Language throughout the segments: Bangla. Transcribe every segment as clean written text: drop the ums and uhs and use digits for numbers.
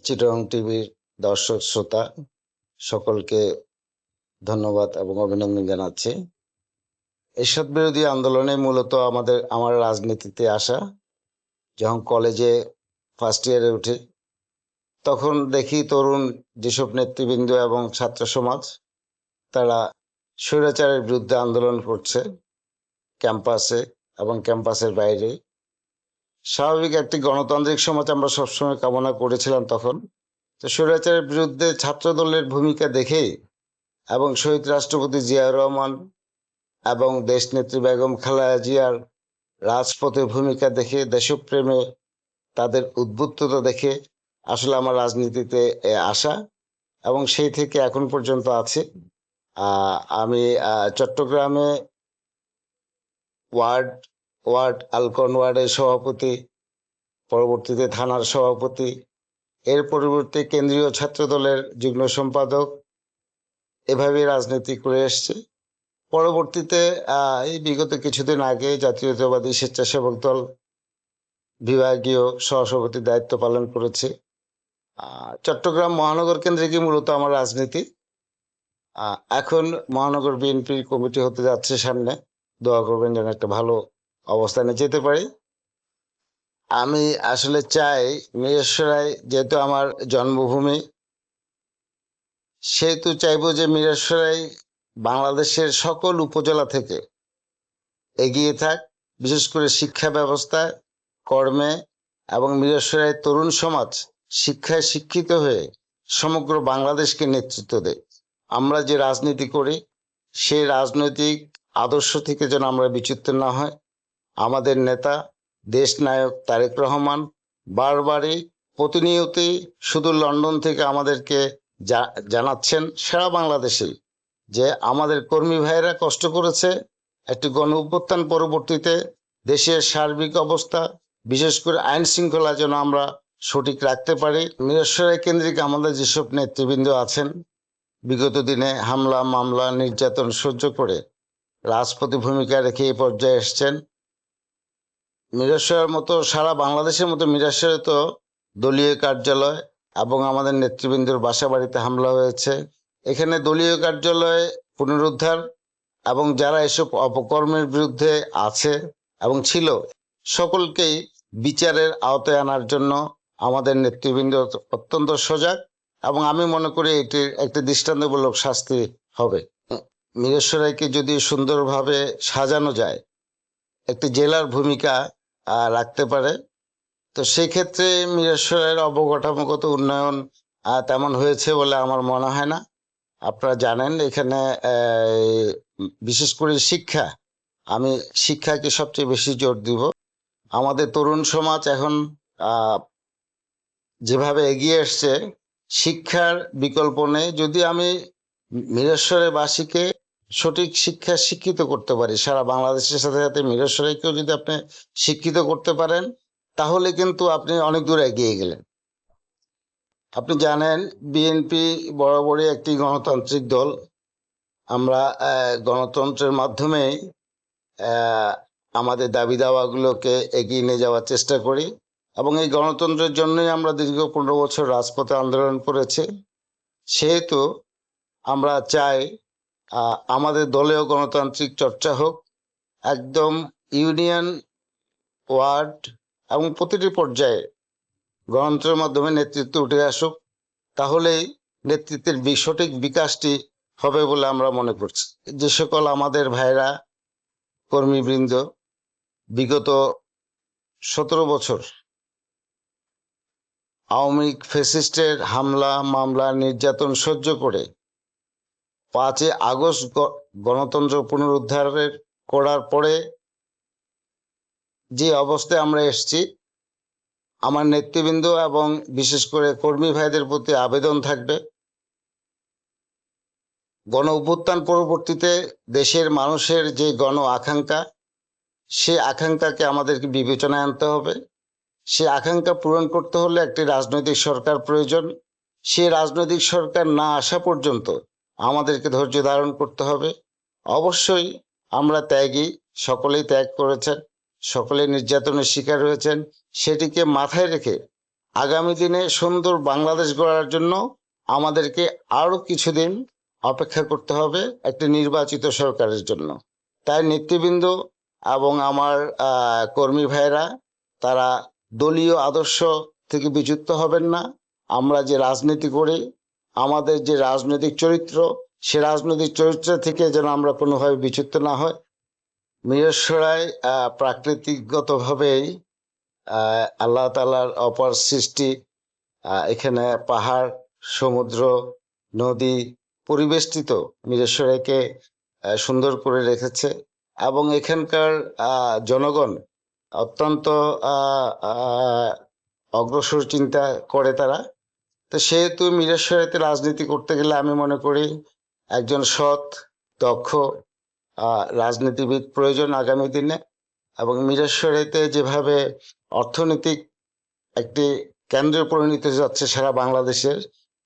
চিটাগং টিভির দর্শক শ্রোতা সকলকে ধন্যবাদ এবং অভিনন্দন জানাচ্ছি। এরশাদ বিরোধী আন্দোলনে মূলত আমার রাজনীতিতে আসা। যখন কলেজে ফার্স্ট ইয়ারে উঠি তখন দেখি তরুণ যেসব নেতৃবৃন্দ এবং ছাত্র সমাজ তারা স্বৈরাচারের বিরুদ্ধে আন্দোলন করছে ক্যাম্পাসে এবং ক্যাম্পাসের বাইরে। স্বাভাবিক একটি গণতান্ত্রিক সমাজ আমরা সবসময় কামনা করেছিলাম তখন। তো স্বৈরাচারের বিরুদ্ধে ছাত্র দলের ভূমিকা দেখে এবং শহীদ রাষ্ট্রপতি জিয়াউর রহমান এবং দেশনেত্রী বেগম খালেদা জিয়ার রাজপথে ভূমিকা দেখে, দেশপ্রেমে তাদের উদ্বুদ্ধতা দেখে আসলে আমার রাজনীতিতে আসা এবং সেই থেকে এখন পর্যন্ত আছে। আমি চট্টগ্রামে ওয়ার্ড আলকন ওয়ার্ডের সভাপতি, পরবর্তীতে থানার সভাপতি, এর পরিবর্তে কেন্দ্রীয় ছাত্র দলের যুগ্ম সম্পাদক, এভাবে রাজনীতি করে এসছে। পরবর্তীতে এই বিগত কিছুদিন আগে জাতীয়তাবাদী স্বেচ্ছাসেবক দল বিভাগীয় সহসভাপতির দায়িত্ব পালন করেছে। চট্টগ্রাম মহানগর কেন্দ্রিকই মূলত আমার রাজনীতি। এখন মহানগর বিএনপির কমিটি হতে যাচ্ছে সামনে, দোয়া করবেন যেন একটা ভালো অবস্থানে যেতে পারি। আমি আসলে চাই মিরসরাই যেহেতু আমার জন্মভূমি, সেহেতু চাইবো যে মিরসরাই বাংলাদেশের সকল উপজেলা থেকে এগিয়ে থাক, বিশেষ করে শিক্ষা ব্যবস্থায়, কর্মে, এবং মিরসরাই তরুণ সমাজ শিক্ষায় শিক্ষিত হয়ে সমগ্র বাংলাদেশকে নেতৃত্ব দেয়। আমরা যে রাজনীতি করি সেই রাজনৈতিক আদর্শ থেকে যেন আমরা বিচ্যুত না হয়। আমাদের নেতা দেশ নায়ক তারেক রহমান বারবারই প্রতিনিয়তই শুধু লন্ডন থেকে আমাদেরকে জানাচ্ছেন সারা বাংলাদেশে যে আমাদের কর্মী ভাইয়েরা কষ্ট করেছে। একটি গণ অভ্যুত্থান পরবর্তীতে দেশের সার্বিক অবস্থা, বিশেষ করে আইন শৃঙ্খলা যেন আমরা সঠিক রাখতে পারি। মিরসরাই কেন্দ্রিক আমাদের যেসব নেতৃবৃন্দ আছেন বিগত দিনে হামলা মামলা নির্যাতন সহ্য করে রাজপথে ভূমিকা রেখে এই পর্যায়ে এসছেন। মিরসরাইয়ের মতো সারা বাংলাদেশের মতো মিরসরাইয়ে তো দলীয় কার্যালয় এবং আমাদের নেতৃবৃন্দের বাসা বাড়িতে হামলা হয়েছে। এখানে দলীয় কার্যালয় পুনরুদ্ধার এবং যারা এসব অপকর্মের বিরুদ্ধে আছে এবং ছিল সকলকেই বিচারের আওতায় আনার জন্য আমাদের নেতৃবৃন্দ অত্যন্ত সজাগ এবং আমি মনে করি এটির একটি দৃষ্টান্তমূলক শাস্তি হবে। মিরসরাইকে যদি সুন্দরভাবে সাজানো যায়, একটি জেলার ভূমিকা রাখতে পারে, তো সেই ক্ষেত্রে মিরসরাইয়ের অবকাঠামোগত উন্নয়ন তেমন হয়েছে বলে আমার মনে হয় না। আপনারা জানেন এখানে বিশেষ করে শিক্ষা, আমি শিক্ষাকে সবচেয়ে বেশি জোর দিব। আমাদের তরুণ সমাজ এখন যেভাবে এগিয়ে এসছে, শিক্ষার বিকল্প নেই। যদি আমি মিরসরাইবাসীকে সঠিক শিক্ষা শিক্ষিত করতে পারি, সারা বাংলাদেশের সাথে সাথে মিরসরাইকেও যদি আপনি শিক্ষিত করতে পারেন, তাহলে কিন্তু আপনি অনেক দূর এগিয়ে গেলেন। আপনি জানেন বিএনপি বরাবরই একটি গণতান্ত্রিক দল। আমরা গণতন্ত্রের মাধ্যমে আমাদের দাবি দাওয়াগুলোকে এগিয়ে নিয়ে যাওয়ার চেষ্টা করি এবং এই গণতন্ত্রের জন্যই আমরা দীর্ঘ 15 বছর রাজপথে আন্দোলন করেছি। সেহেতু আমরা চাই আমাদের দলীয় গণতান্ত্রিক চর্চা হোক, একদম ইউনিয়ন, ওয়ার্ড এবং প্রতিটি পর্যায়ে গণতন্ত্রের মাধ্যমে নেতৃত্ব উঠে আসুক, তাহলেই নেতৃত্বের সঠিক বিকাশটি হবে বলে আমরা মনে করছি। যে সকল আমাদের ভাইরা কর্মীবৃন্দ বিগত 17 বছর আওয়ামী লীগ ফ্যাসিস্টের হামলা মামলা নির্যাতন সহ্য করে 5 আগস্ট গণতন্ত্র পুনরুদ্ধারের করার পরে যে অবস্থায় আমরা এসেছি, আমার নেতৃবৃন্দ এবং বিশেষ করে কর্মী ভাইদের প্রতি আবেদন থাকবে, গণ অভ্যুত্থান পরবর্তীতে দেশের মানুষের যে গণ আকাঙ্ক্ষা, সে আকাঙ্ক্ষাকে আমাদেরকে বিবেচনায় আনতে হবে। সে আকাঙ্ক্ষা পূরণ করতে হলে একটি রাজনৈতিক সরকার প্রয়োজন। সে রাজনৈতিক সরকার না আসা পর্যন্ত আমাদেরকে ধৈর্য ধারণ করতে হবে। অবশ্যই আমরা ত্যাগী, সকলেই ত্যাগ করেছেন, সকলেই নির্যাতনের শিকার হয়েছেন। সেটিকে মাথায় রেখে আগামী দিনে সুন্দর বাংলাদেশ গড়ার জন্য আমাদেরকে আরো কিছুদিন অপেক্ষা করতে হবে একটি নির্বাচিত সরকারের জন্য। তাই নেতৃবৃন্দ এবং আমার কর্মী ভাইরা তারা দলীয় আদর্শ থেকে বিচ্যুত হবেন না। আমরা যে রাজনীতি করি, আমাদের যে রাজনৈতিক চরিত্র, সে রাজনৈতিক চরিত্র থেকে যেন আমরা কোনোভাবে বিচ্যুত না হয়। মিরসরাই প্রাকৃতিকগতভাবেই আল্লাহ তাআলার অপার সৃষ্টি। এখানে পাহাড়, সমুদ্র, নদী পরিবেষ্টিত মিরসরাইকে সুন্দর করে রেখেছে এবং এখানকার জনগণ অত্যন্ত অগ্রসর চিন্তা করে তারা। তো সেহেতু মিরসরাইতে রাজনীতি করতে গেলে আমি মনে করি একজন সৎ, দক্ষ রাজনীতিবিদ প্রয়োজন আগামী দিনে। এবং মিরসরাইতে যেভাবে অর্থনৈতিক একটি কেন্দ্রে পরিণত যাচ্ছে সারা বাংলাদেশের,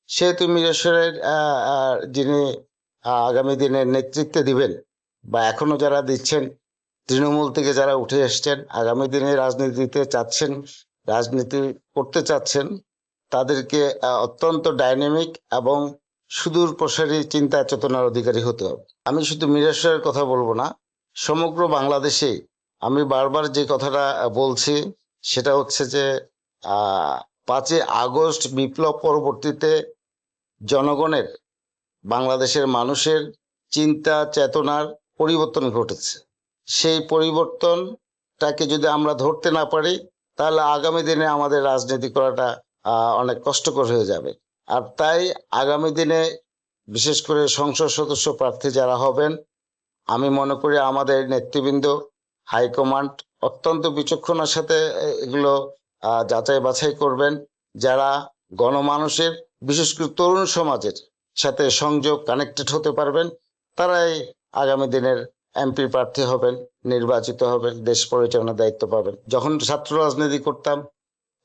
সেহেতু মিরসরাইয়ের যিনি আগামী দিনে নেতৃত্বে দিবেন বা এখনো যারা দিচ্ছেন, তৃণমূল থেকে যারা উঠে এসছেন, আগামী দিনে রাজনীতিতে চাচ্ছেন, রাজনীতি করতে চাচ্ছেন, তাদেরকে অত্যন্ত ডাইনামিক এবং সুদূর প্রসারী চিন্তা চেতনার অধিকারী হতে হবে। আমি শুধু মিরসরাইয়ের কথা বলবো না, সমগ্র বাংলাদেশে আমি বারবার যে কথাটা বলছি সেটা হচ্ছে যে 5ই আগস্ট বিপ্লব পরবর্তীতে জনগণের, বাংলাদেশের মানুষের চিন্তা চেতনার পরিবর্তন ঘটেছে। সেই পরিবর্তনটাকে যদি আমরা ধরতে না পারি, তাহলে আগামী দিনে আমাদের রাজনীতি করাটা অনেক কষ্টকর হয়ে যাবে। আর তাই আগামী দিনে বিশেষ করে সংসদ সদস্য প্রার্থী যারা হবেন, আমি মনে করি আমাদের নেতৃবৃন্দ, হাইকমান্ড অত্যন্ত বিচক্ষণতার সাথে এগুলো যাচাই বাছাই করবেন। যারা গণমানুষের, বিশেষ করে তরুণ সমাজের সাথে সংযোগ, কানেক্টেড হতে পারবেন, তারাই আগামী দিনের এমপি প্রার্থী হবেন, নির্বাচিত হবেন, দেশ পরিচালনার দায়িত্ব পাবেন। যখন ছাত্র রাজনীতি করতাম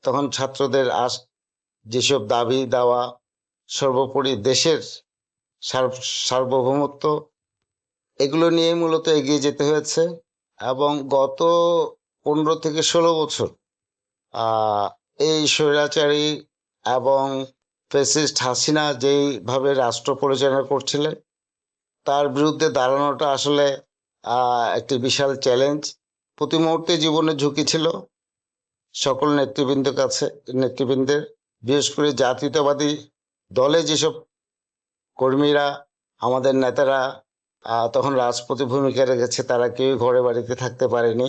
তখন ছাত্রদের যেসব দাবি দাওয়া, সর্বোপরি দেশের সার্বভৌমত্ব, এগুলো নিয়ে মূলত এগিয়ে যেতে হয়েছে। এবং গত 15 থেকে 16 বছর এই স্বৈরাচারী এবং ফ্যাসিস্ট হাসিনা যেইভাবে রাষ্ট্র পরিচালনা করছিলেন, তার বিরুদ্ধে দাঁড়ানোটা আসলে একটি বিশাল চ্যালেঞ্জ। প্রতি মুহূর্তে জীবনের ঝুঁকি ছিল সকল নেতৃবৃন্দের, বিশেষ করে জাতীয়তাবাদী দলে যেসব কর্মীরা, আমাদের নেতারা তখন রাজপথে ভূমিকা রেখেছে, তারা কেউ ঘরে বাড়িতে থাকতে পারেনি,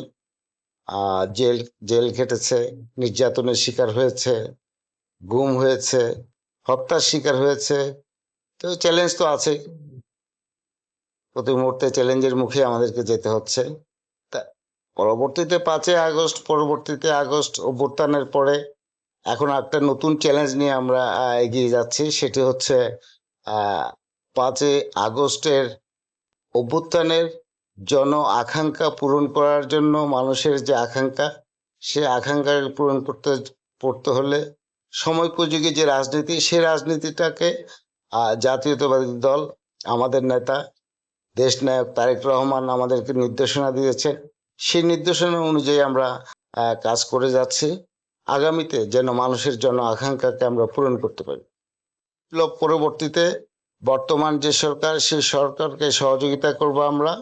জেল খেটেছে, নির্যাতনের শিকার হয়েছে, গুম হয়েছে, হত্যার শিকার হয়েছে। তো চ্যালেঞ্জ তো আছে, প্রতি মুহূর্তে চ্যালেঞ্জের মুখে আমাদেরকে যেতে হচ্ছে। তা পরবর্তীতে 5ই আগস্ট, পরবর্তীতে আগস্ট অভ্যুত্থানের পরে এখন একটা নতুন চ্যালেঞ্জ নিয়ে আমরা এগিয়ে যাচ্ছি। সেটি হচ্ছে 5ই আগস্টের অভ্যুত্থানের জন আকাঙ্ক্ষা পূরণ করার জন্য, মানুষের যে আকাঙ্ক্ষা, সে আকাঙ্ক্ষা পূরণ করতে হলে সময়োপযোগী যে রাজনীতি, সেই রাজনীতিটাকে জাতীয়তাবাদী দল, আমাদের নেতা দেশনায়ক তারেক রহমান আমাদেরকে নির্দেশনা দিয়েছেন। সেই নির্দেশনা অনুযায়ী আমরা কাজ করে যাচ্ছি, আগামীতে যেন মানুষের জন আকাঙ্ক্ষাকে আমরা পূরণ করতে পারি। বিপ্লব পরবর্তীতে বর্তমান যে সরকার, সেই সরকারকে সহযোগিতা করব আমরা,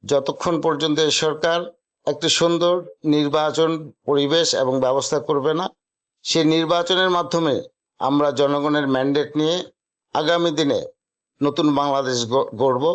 যতক্ষণ পর্যন্ত এই সরকার একটি সুন্দর নির্বাচন পরিবেশ এবং ব্যবস্থা করবে না। সেই নির্বাচনের মাধ্যমে আমরা জনগণের ম্যান্ডেট নিয়ে আগামী দিনে নতুন বাংলাদেশ গড়ব।